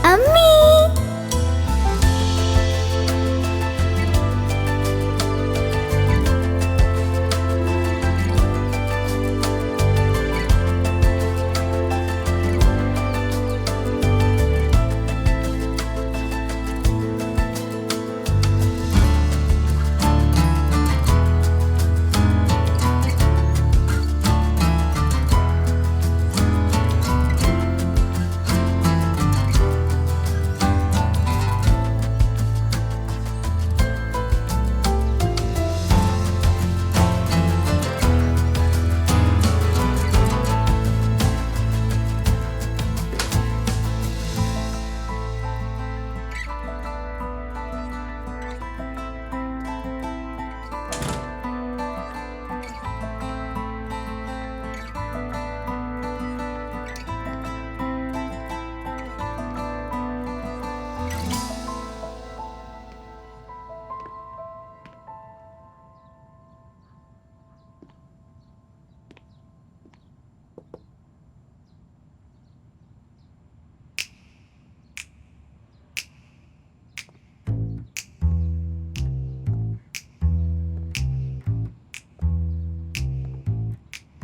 अम्मी,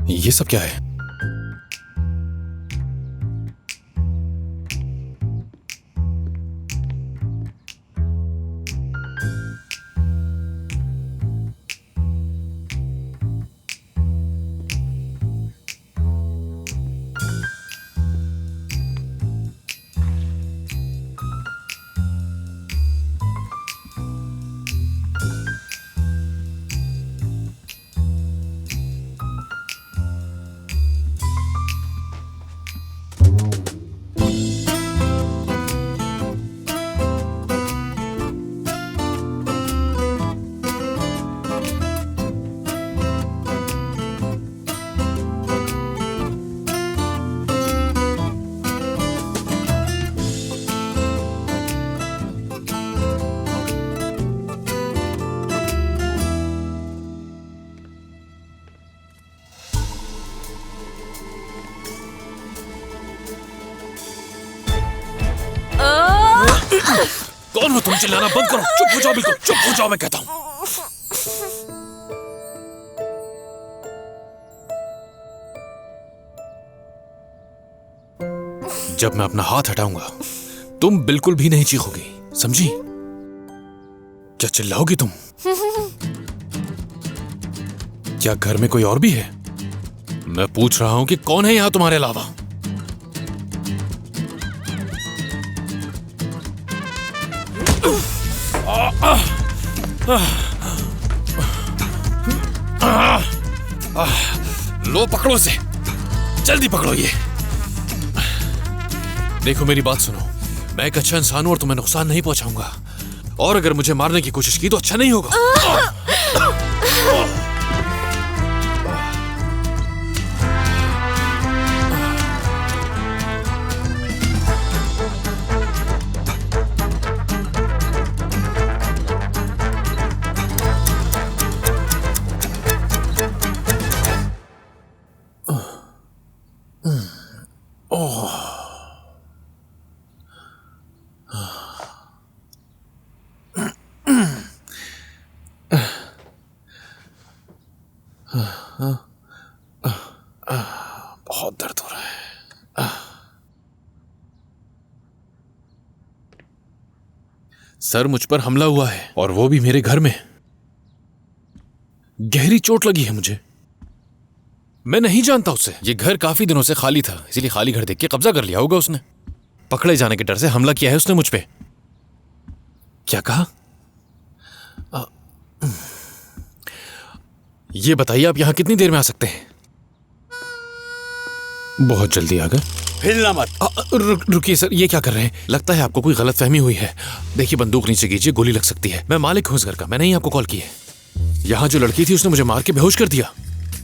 ये सब क्या है? कौन हो तुम? चिल्लाना बंद करो, चुप हो जाओ, बिल्कुल चुप हो जाओ, मैं कहता हूं। जब मैं अपना हाथ हटाऊंगा तुम बिल्कुल भी नहीं चीखोगी, समझी? क्या चिल्लाओगी तुम? क्या घर में कोई और भी है? मैं पूछ रहा हूं कि कौन है यहां तुम्हारे अलावा? लो पकड़ो इसे, जल्दी पकड़ो ये। देखो मेरी बात सुनो, मैं एक अच्छा इंसान हूं और तुम्हें नुकसान नहीं पहुंचाऊंगा, और अगर मुझे मारने की कोशिश की तो अच्छा नहीं होगा। बहुत दर्द हो रहा है। सर, मुझ पर हमला हुआ है और वो भी मेरे घर में। गहरी चोट लगी है मुझे। मैं नहीं जानता उसे। ये घर काफी दिनों से खाली था, इसीलिए खाली घर देख के कब्जा कर लिया होगा उसने। पकड़े जाने के डर से हमला किया है उसने मुझ पे। क्या कहा? ये बताइए आप यहां कितनी देर में आ सकते हैं? बहुत जल्दी आ गए। हिलना मत। रुकिए सर, ये क्या कर रहे हैं? लगता है आपको कोई गलतफहमी हुई है। देखिए बंदूक नीचे कीजिए, गोली लग सकती है। मैं मालिक हूं इस घर का, मैंने ही आपको कॉल की है। यहाँ जो लड़की थी उसने मुझे मार के बेहोश कर दिया।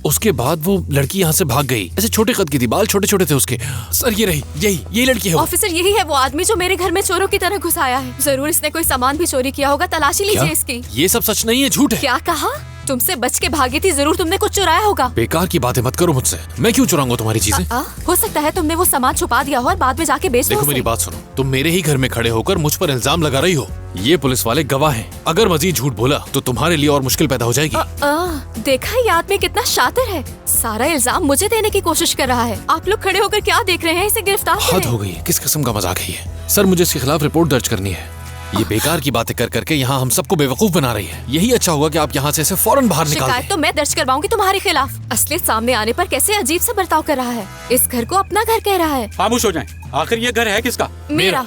उसके बाद वो लड़की यहाँ से भाग गई। ऐसे छोटे कद की थी, बाल छोटे छोटे थे उसके। सर ये रही, यही लड़की है वो। ऑफिसर, यही है वो आदमी जो मेरे घर में चोरों की तरह घुस आया है। जरूर इसने कोई सामान भी चोरी किया होगा, तलाशी लीजिए इसकी। ये सब सच नहीं है, झूठ है। क्या कहा? तुमसे बच के भागी थी, जरूर तुमने कुछ चुराया होगा। बेकार की बातें मत करो मुझसे, मैं क्यों चुराऊंगा तुम्हारी चीजें? हो सकता है तुमने वो सामान छुपा दिया हो और बाद में जाके बेच दो। देखो मेरी बात सुनो, तुम मेरे ही घर में खड़े होकर मुझ पर इल्जाम लगा रही हो। ये पुलिस वाले गवाह हैं। अगर मजीद झूठ बोला तो तुम्हारे लिए और मुश्किल पैदा हो जाएगी। देखा ये आदमी कितना शातिर है, सारा इल्जाम मुझे देने की कोशिश कर रहा है। आप लोग खड़े होकर क्या देख रहे हैं? इसे गिरफ्तार करें। हद हो गई है, किस किस्म का मजाक है ये? सर मुझे इसके खिलाफ रिपोर्ट दर्ज करनी है। ये बेकार की बातें कर करके यहाँ हम सबको बेवकूफ बना रही है। यही अच्छा होगा कि आप यहाँ से इसे फौरन बाहर निकाल दें। शिकायत तो मैं दर्ज करवाऊंगी तुम्हारे खिलाफ। असलियत सामने आने पर कैसे अजीब सा बर्ताव कर रहा है। इस घर को अपना घर कह रहा है। खामोश हो जाएं। आखिर ये घर है किसका? मेरा।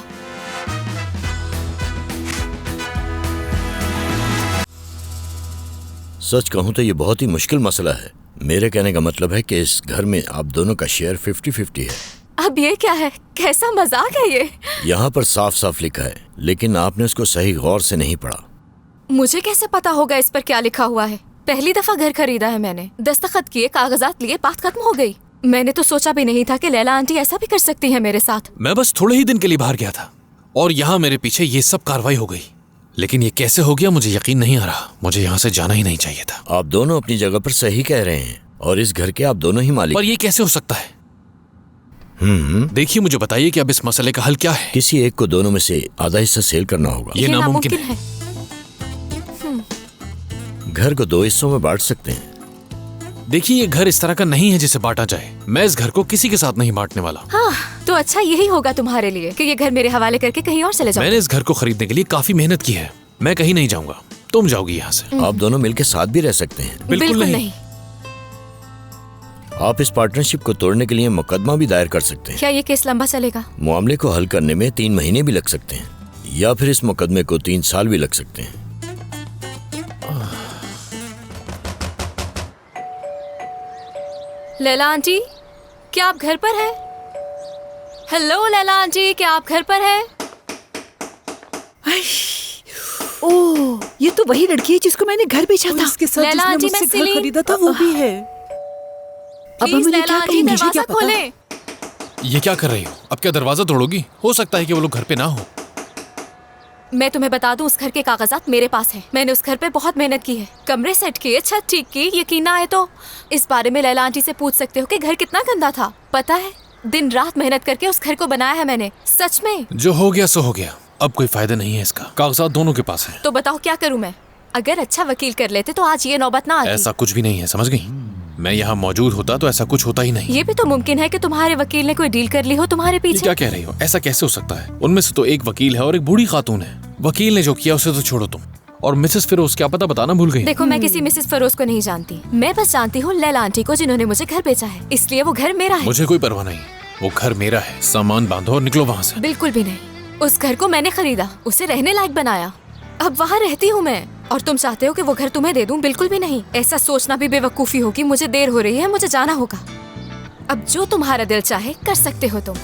सच कहूँ तो ये बहुत ही मुश्किल मसला है। मेरे कहने का मतलब है कि इस घर में आप दोनों का शेयर 50-50 है। अब ये क्या है? कैसा मजाक है ये? यहाँ पर साफ साफ लिखा है, लेकिन आपने उसको सही गौर से नहीं पढ़ा। मुझे कैसे पता होगा इस पर क्या लिखा हुआ है? पहली दफा घर खरीदा है मैंने, दस्तखत किए, कागजात लिए, बात खत्म हो गई। मैंने तो सोचा भी नहीं था कि लैला आंटी ऐसा भी कर सकती है मेरे साथ। मैं बस थोड़े ही दिन के लिए बाहर गया था और यहाँ मेरे पीछे ये सब कार्रवाई हो गई। लेकिन ये कैसे हो गया मुझे यकीन नहीं आ रहा। मुझे यहाँ से जाना ही नहीं चाहिए था। आप दोनों अपनी जगह पर सही कह रहे हैं और इस घर के आप दोनों ही मालिक। पर ये कैसे हो सकता है? देखिए मुझे बताइए कि अब इस मसले का हल क्या है? किसी एक को दोनों में से आधा हिस्सा सेल करना होगा। ये नामुमकिन है। घर को 2 हिस्सों में बांट सकते हैं। देखिए ये घर इस तरह का नहीं है जिसे बांटा जाए। मैं इस घर को किसी के साथ नहीं बांटने वाला। हाँ, तो अच्छा यही होगा तुम्हारे लिए कि ये घर मेरे हवाले करके कहीं और चले जाओ। मैंने इस घर को खरीदने के लिए काफी मेहनत की है। मैं कहीं नहीं जाऊंगा, तुम जाओगी यहाँ से। आप दोनों मिलकर साथ भी रह सकते हैं। बिल्कुल नहीं। आप इस पार्टनरशिप को तोड़ने के लिए मुकदमा भी दायर कर सकते हैं। क्या ये केस लंबा चलेगा? मामले को हल करने में 3 महीने भी लग सकते हैं, या फिर इस मुकदमे को 3 साल भी लग सकते हैं। लैला आंटी, क्या आप घर पर हैं? हेलो लैला आंटी, क्या आप घर पर हैं? ओह, ये तो वही लड़की है जिसको मैंने घर बेचा था। इसके साथ लैला जिसने आंटी, मुझसे मैं घर सिली। खरीदा था वो भी है। अब प्लीज मुझे लैला क्या आंटी, करूं, मुझे क्या दरवाजा पता। खोलें। ये क्या कर रही हो? अब क्या दरवाजा तोड़ोगी? हो सकता है कि वो लोग घर पे ना हो। मैं तुम्हें बता दूं, उस घर के कागजात मेरे पास हैं। मैंने उस घर पे बहुत मेहनत की है, कमरे सेट किए, छत ठीक की। यकीन ना आए तो इस बारे में लैला आंटी से पूछ सकते हो कि घर कितना गंदा था। पता है, दिन रात मेहनत करके उस घर को बनाया है मैंने, सच में। जो हो गया सो हो गया, अब कोई फायदा नहीं है इसका। कागजात दोनों के पास है। तो बताओ क्या करूं मैं? अगर अच्छा वकील कर लेते तो आज ये नौबत ना आती। ऐसा कुछ भी नहीं है, समझ गई? मैं यहाँ मौजूद होता तो ऐसा कुछ होता ही नहीं। ये भी तो मुमकिन है कि तुम्हारे वकील ने कोई डील कर ली हो तुम्हारे ये पीछे। क्या कह रही हो? ऐसा कैसे हो सकता है? उनमें से तो एक वकील है और एक बूढ़ी खातून है। वकील ने जो किया उसे तो छोड़ो तुम, और मिसेस फिरोज क्या पता बताना भूल गई। देखो, मैं किसी मिसेस फिरोज को नहीं जानती। मैं बस जानती हूँ लैला आंटी को, जिन्होंने मुझे घर बेचा है, इसलिए वो घर मेरा है। मुझे कोई परवाह नहीं, वो घर मेरा है। सामान बांधो और निकलो वहाँ से। बिल्कुल भी नहीं। उस घर को मैंने खरीदा, उसे रहने लायक बनाया, अब वहाँ रहती हूँ मैं। और तुम चाहते हो कि वो घर तुम्हें दे दूं? बिल्कुल भी नहीं। ऐसा सोचना भी बेवकूफी होगी। मुझे देर हो रही है, मुझे जाना होगा। अब जो तुम्हारा दिल चाहे कर सकते हो तुम।